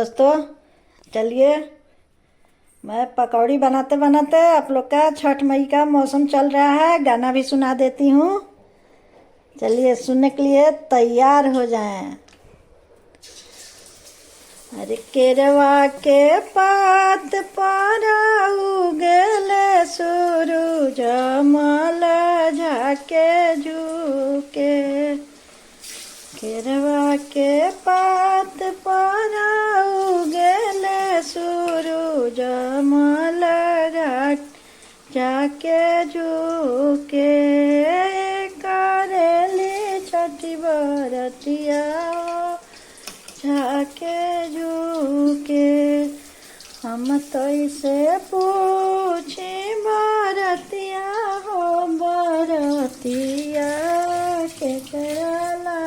दोस्तों, चलिए मैं पकौड़ी बनाते बनाते आप लोग का छठ मई का मौसम चल रहा है, गाना भी सुना देती हूँ। चलिए सुनने के लिए तैयार हो जाएं। अरे केरवा के पात पर उगले सूरज मल झाके झुके। केरवा के पात पर उगले सूरज मल झाके झुके। करेली छठी बरतिया झाके झुके। हम तो इसे पूछे बरतिया हो बरतिया के करला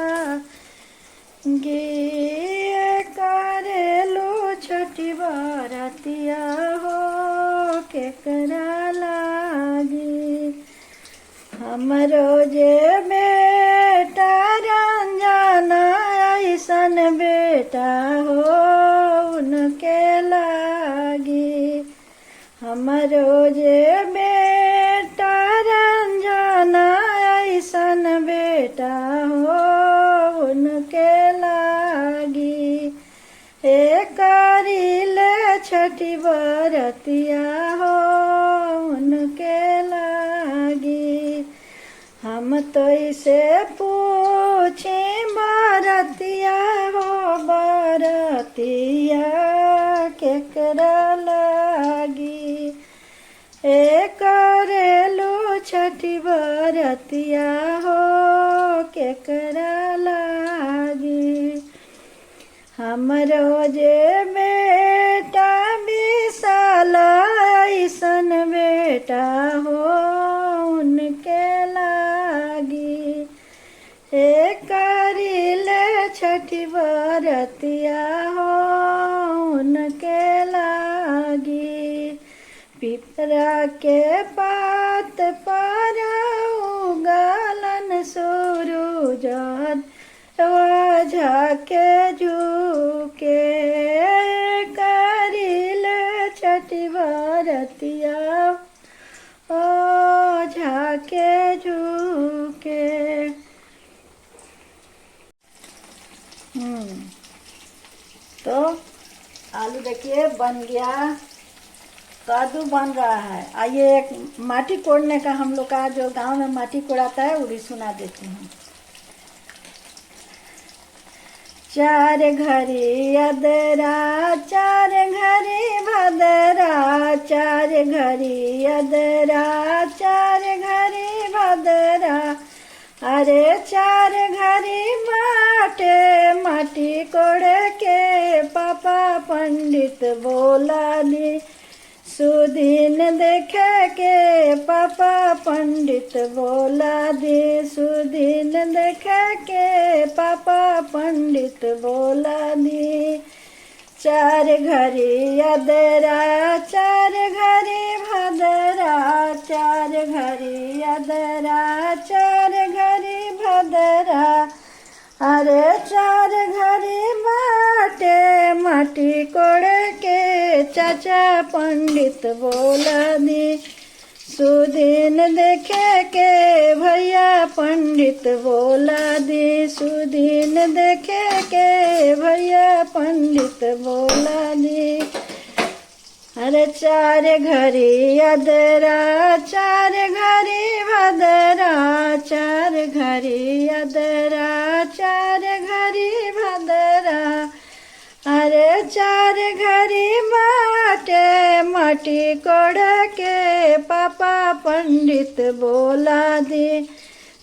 गे। करेलो छठी बरतिया हो के करला गे। हमरो जे बेटा रंजना ऐसन बेटा हो उनके लागी। हमरो जे बेटा रंजना ऐसन बेटा हो उनके लागी। हे करिले छठी बरतिया हो उनके लागी। हम तो इसे पूछे बरतिया हो बरतिया केकरा लागी। ए करेलो छठी बरतिया हो केकरा लागी। हमरो जे बेटा विशाल ऐसन बेटा हो उनके लागी। हे करिले छठी बरतिया हो उनके लागी। पिपरा के पात पर उगलन सूरज झाके झुके। करिले छठी बरतिया ओ झाके झुके। तो आलू देखिए बन गया, कद्दू बन रहा है। आइए एक माटी कोड़ने का हम लोग का जो गांव में माटी कोड़ाता है वो भी सुना देती हूँ। चार घड़ी अदरा चार घड़ी भदरा। चार घड़ी अदरा चार घड़ी भदरा। अरे चार घड़ी बाटे माटी कोड़े के पापा पंडित बोला दी। सुदीन देखे के पापा पंडित बोला दी। सुदीन देखे के पापा पंडित बोला दी। चार घड़ी अदरा चार घड़ी भदरा। चार घड़ी अदरा चार घड़ी भदरा। अरे चार घड़ी बाटे माटी कोड़े के चाचा पंडित बोला दी। सुदीन देखे के भैया पंडित बोला दी। सुदीन देखे के भैया पंडित बोला दी। अरे चार घड़ी अदरा चार घड़ी भदरा। चार घड़ी अदरा चार घड़ी भदरा। अरे चार घड़ी बाटे माटी कोड़ के पापा पंडित बोला दी।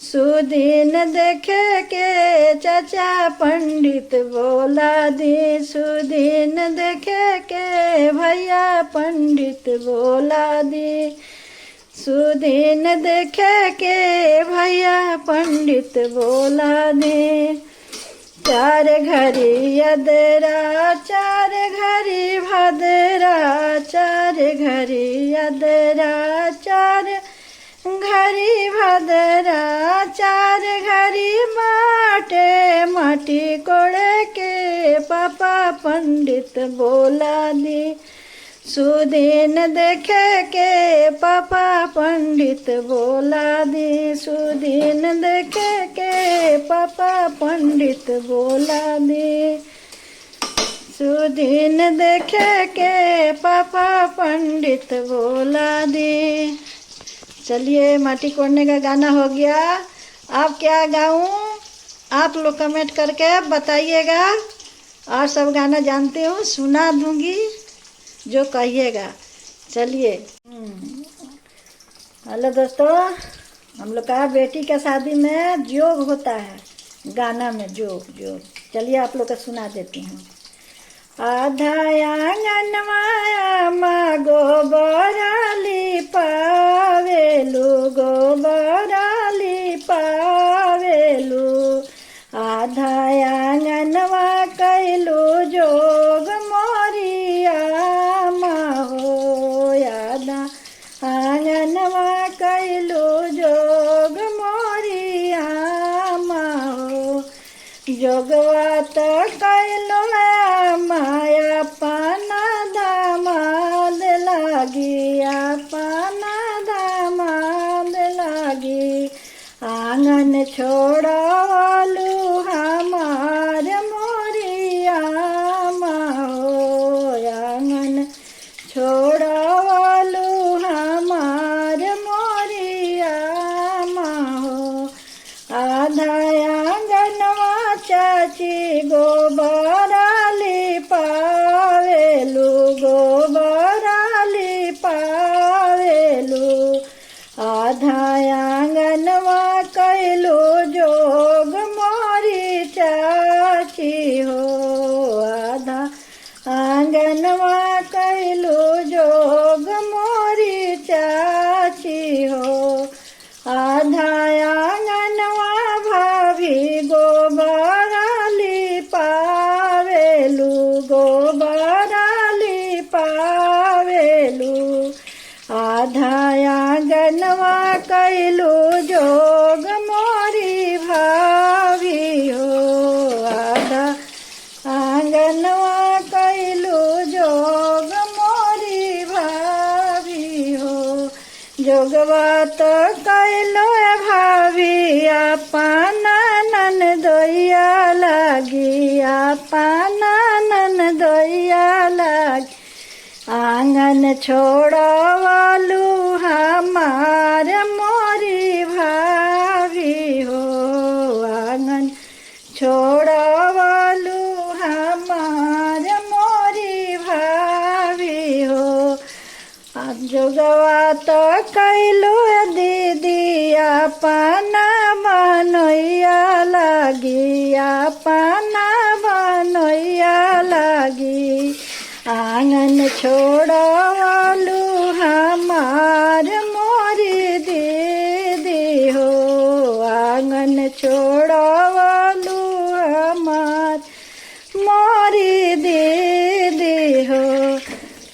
सुदीन देखे के चाचा पंडित बोला दी। सुदीन देखे के भैया पंडित बोला दी। सुदीन देखे के भैया पंडित बोला दी। चार घड़ी अदरा चार घड़ी भदरा। चार घड़ी अदरा चार घड़ी भदरा। चार घड़ी बाटे माटी कोड़े के पापा पंडित बोला दी। सुदीन देखे के पापा पंडित बोला दी। सुदीन देखे के पापा पंडित बोला दी। सुदीन देखे के पापा पंडित बोला दी। चलिए माटी कोड़ने का गाना हो गया। अब क्या गाऊं आप लोग कमेंट करके बताइएगा। और सब गाना जानती हूँ, सुना दूंगी जो कहिएगा। चलिए हेलो दोस्तों, हम लोग का बेटी का शादी में जोग होता है, गाना में जोग जोग। चलिए आप लोग को सुना देती हूँ। आधा आंगनवा माँ गोबराली पावेलू, गोबराली पावेलू। आधा आंगनवा कैलू जोग मोरिया माँ हो। आधा आंगनवा कैलू जोग मोरिया माँ हो। जोगवा तो कैलो माया पाना दामाद लागी, पाना दामाद लागी। आंगन छोड़वालू हमार मोरिया माँ हो। आंगन छोड़वालू हमार मोरिया माँ हो। आधा आंगनवा चाची गोबराली पावेलू, गोबराली पावेलू। आधा आंगनवा कैलू जोग मोरी चाची हो। आधा आंगनवा कैलू जोग मोरी चाची हो। आधा आंगनवा भाभी गोबराली पावेलू, गोबराली पावेलू। आधा आंगनवा कैलू जोग मोरी भाभी हो। आधा आंगनवा कैलू जोग मोरी भाभी हो। जोगवा तो कैलो भाभी अपना ननदोइया लागी, अपना ननदोइया लागी। आंगन छोड़वालू हमार मोरी भाभी हो। आंगन छोड़वालू हमार मोरी भाभी हो। जोगवा तो कैलो दीदी अपना बनैया लागी, अपना बनैया लागी। आंगन छोड़वालू हमार मोरी दीदी हो। आंगन छोड़वालू हमार मोरी दीदी हो।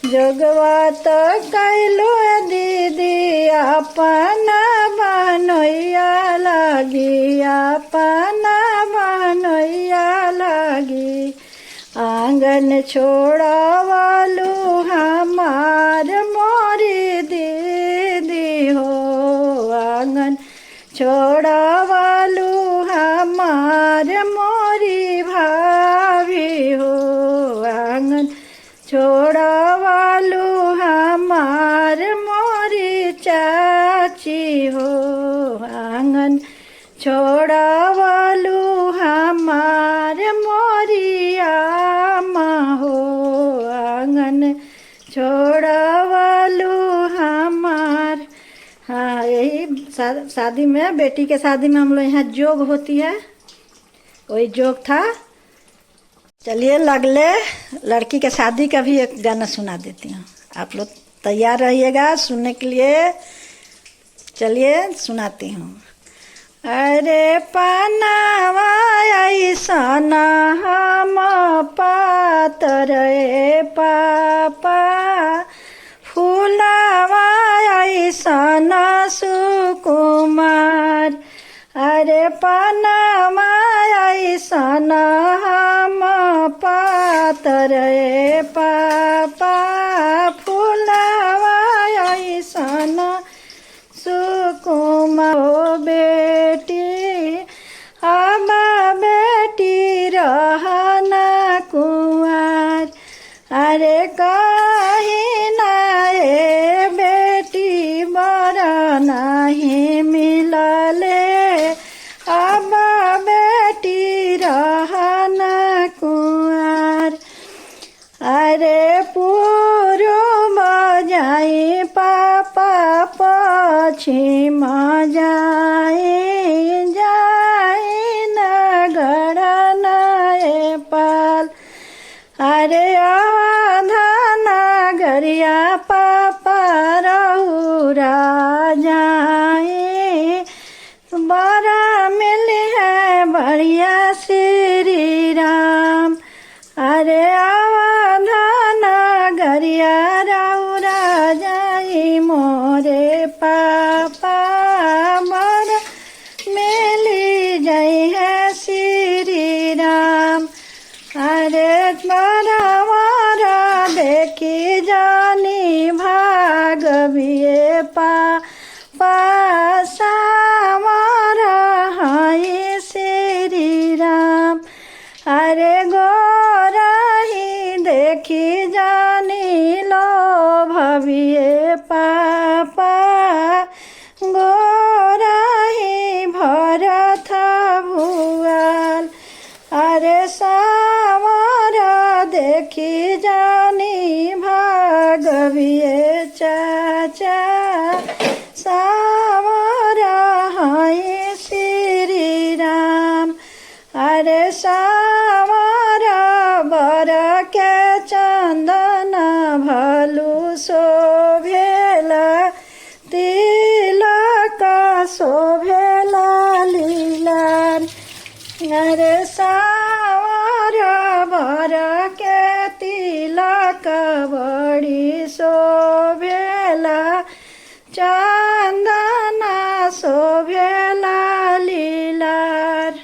जोगवा तो कैलो दीदी अपना बनैया लागी, अपना बनैया लागी। आंगन छोड़वालू हमार मोरी दीदी हो। आंगन छोड़वालू हमार मोरी भाभी हो। आंगन छोड़वालू हमार मोरी चाची हो। आंगन छोड़वालू हमार मोरिया माँ हो। आंगन छोड़वालू हमार। हाँ, यही शादी में, बेटी के शादी में हम लोग यहाँ जोग होती है, वही जोग था। चलिए अगले लड़की के शादी का भी एक गाना सुना देती हूँ। आप लोग तैयार रहिएगा सुनने के लिए। चलिए सुनाती हूँ। अरे पानावा ऐसन हम पातर पापा, फूलावा ऐसन सुकुमार। अरे पानावा ऐसन हम रे पापा फुलवा ऐसन सुकुमा हो बेटी हम बेटी रहना कुंवर अरे कहीं ना ए बेटी बड़ा नहीं मिलले अब बेटी रहना कुंवर अरे पूर्व जाई पापा पश्चिम जाई जाई नगढ़ नेपाल अरे नगरिया पापा रहुरा जाए बड़ा मिली है बढ़िया श्री राम अरे नगरिया रहुरा जाई मोरे पापा बड़ा मिली जाई है श्री राम अरे बड़ा देखी जानी भागविए पासा हाय श्री राम अरे गोरा ही देखी जानी लो भविए पापा गोरा ही भरत भुआल अरे सावरा देखी जानी भागविए चाचा सावरा हाय श्री राम अरे सावरा बर के चंदन भलु शोभेला तिलक शोभेला लीलार अरे सावरा बर के तिलक बड़ी शोभेला चंदना शोभेला लीलार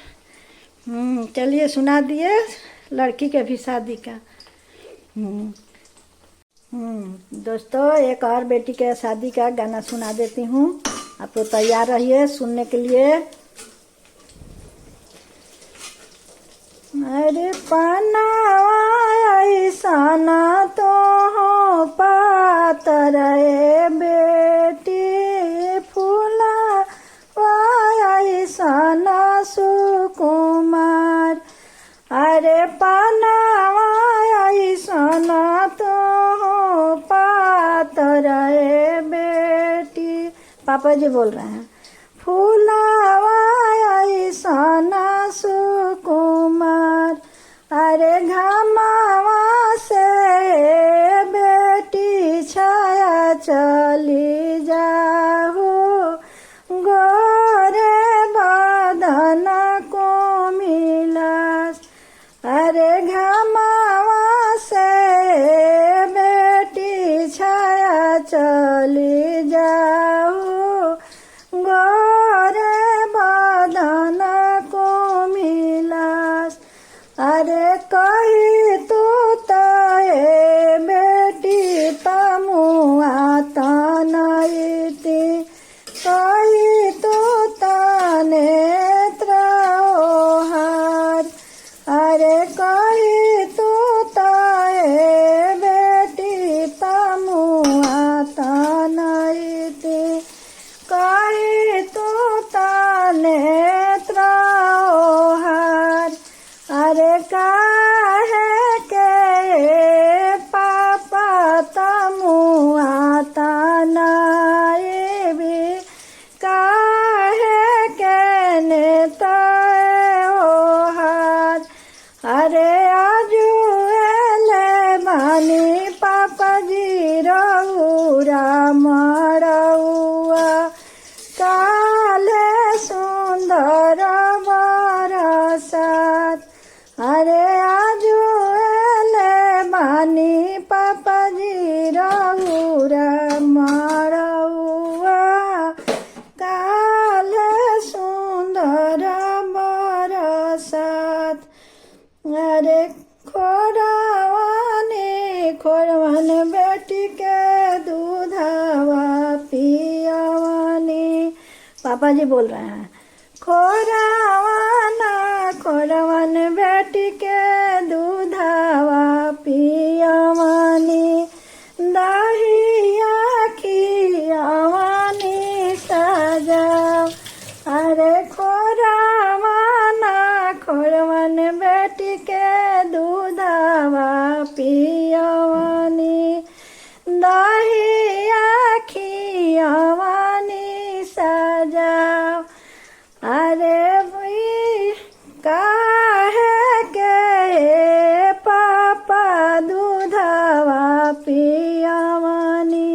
चलिए सुना दिए लड़की के भी शादी का। दोस्तों एक और बेटी के शादी का गाना सुना देती हूँ, आप लोग तैयार रहिए सुनने के लिए। अरे पनावा ऐसन तो हो पातर बेटी फूला ऐसन सुकुमार अरे पनावा ऐसन तो हो पातर बेटी पापा जी बोल रहे हैं फूलावा ऐसन सुकुमार अरे घमावा से बेटी छाया चली जाहू गोरे बदन को मिलास अरे घमावा से बेटी छाया चली जाहू गोरे बदन को मिलास अरे कही तू तय बेटी तमुआ तना पापा जी बोल रहे हैं। खोरवाना खोरवन बेटी के दूधावा पियवानी दहिया खियवानी सजा। अरे खोरवाना खोरवन बेटी के दूधावा पियवानी दहिया खियवानी सजा। अरे भाई काहे के पापा दूधवा पियवानी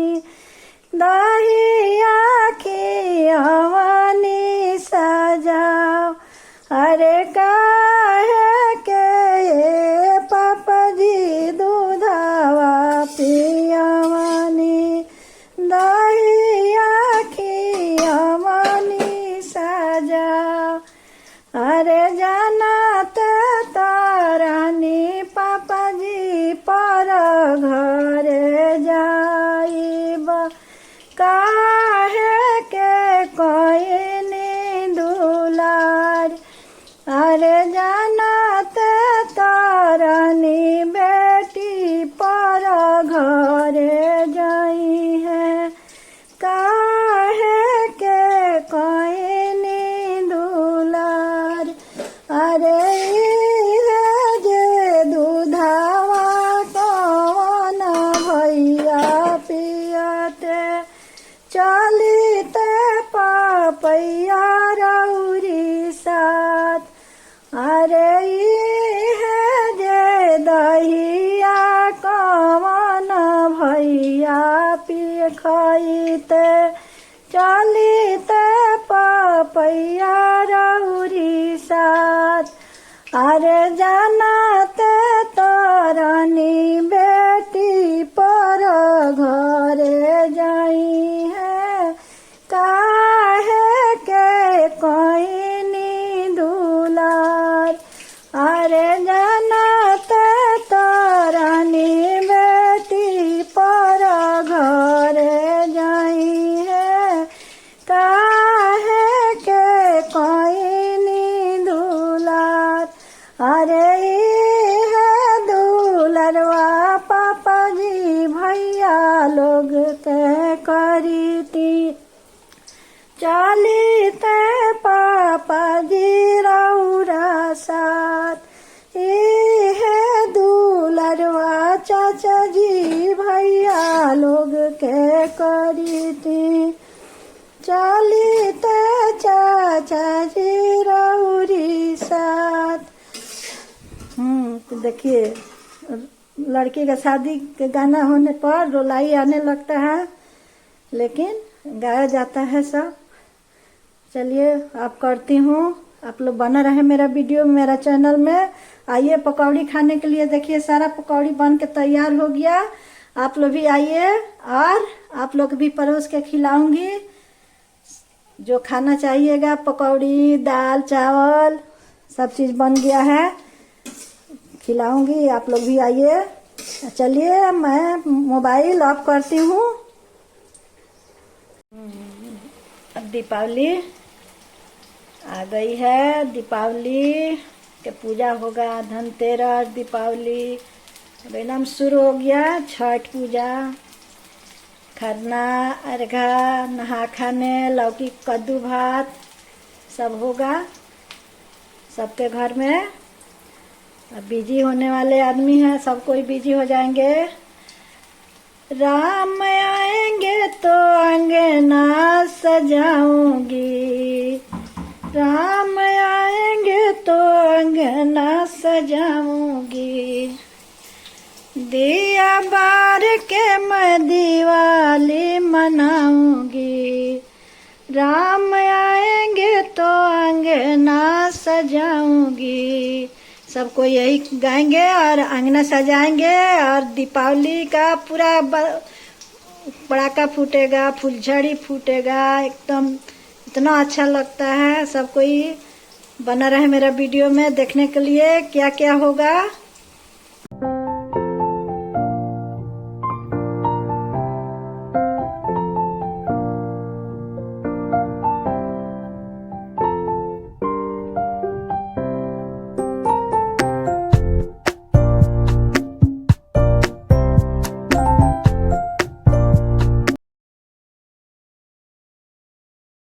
दहिया खियवानी सजा। अरे काहे के पापा जी दूधवा पियवानी दहिया खियवानी सजा। अरे जानते तारानी पापा जी पर घरे जाइब काहे के कोइनी दुलार। अरे जानते तारानी बेटी पर घरे जाई है काहे के कोइनी दुलार। अरे जे दूधावा कौन भैया पियते चलिते पापैया रौरी साथ। अरे जे दहिया कौन भैया पिय खइते चलिते पापैया रौरी साथ। अरे जानते तारानी बेटी पर घरे जाई है काहे के कोइनी दुलार। अरे जानते तारानी बेटी पर घरे जाई है काहे के कोइनी दुलार। अरे है दुलरवा पापा जी भैया लोग के करीती चलिते पापा जी रौरा साथ। है दुलरवा चाचा जी भैया लोग के करीती चलिते चाचा जी रौरी साथ। तो देखिए लड़की का शादी के गाना होने पर रुलाई आने लगता है लेकिन गाया जाता है सब। चलिए आप करती हूँ, आप लोग बना रहे मेरा वीडियो मेरा चैनल में। आइए पकौड़ी खाने के लिए। देखिए सारा पकौड़ी बन के तैयार हो गया। आप लोग भी आइए और आप लोग भी परोस के खिलाऊंगी। जो खाना चाहिएगा पकौड़ी दाल चावल सब चीज़ बन गया है, खिलाऊंगी। आप लोग भी आइए। चलिए मैं मोबाइल ऑफ करती हूँ। अब दीपावली आ गई है। दीपावली के पूजा होगा, धनतेरस दीपावली एकदम शुरू हो गया। छठ पूजा खरना अर्घा नहा खाने लौकी कद्दू भात सब होगा सबके घर में। अब बिजी होने वाले आदमी हैं, सब कोई बिजी हो जाएंगे। राम आएंगे तो अंगना सजाऊंगी, राम आएंगे तो अंगना सजाऊंगी। दिया बार के मैं दिवाली मनाऊंगी, राम आएंगे तो अंगना सजाऊंगी। सबको यही गाएंगे और अंगना सजाएंगे और दीपावली का पूरा पटाखा फूटेगा, फुलझड़ी फूटेगा, एकदम इतना अच्छा लगता है। सब कोई बना रहे मेरा वीडियो में देखने के लिए क्या क्या होगा।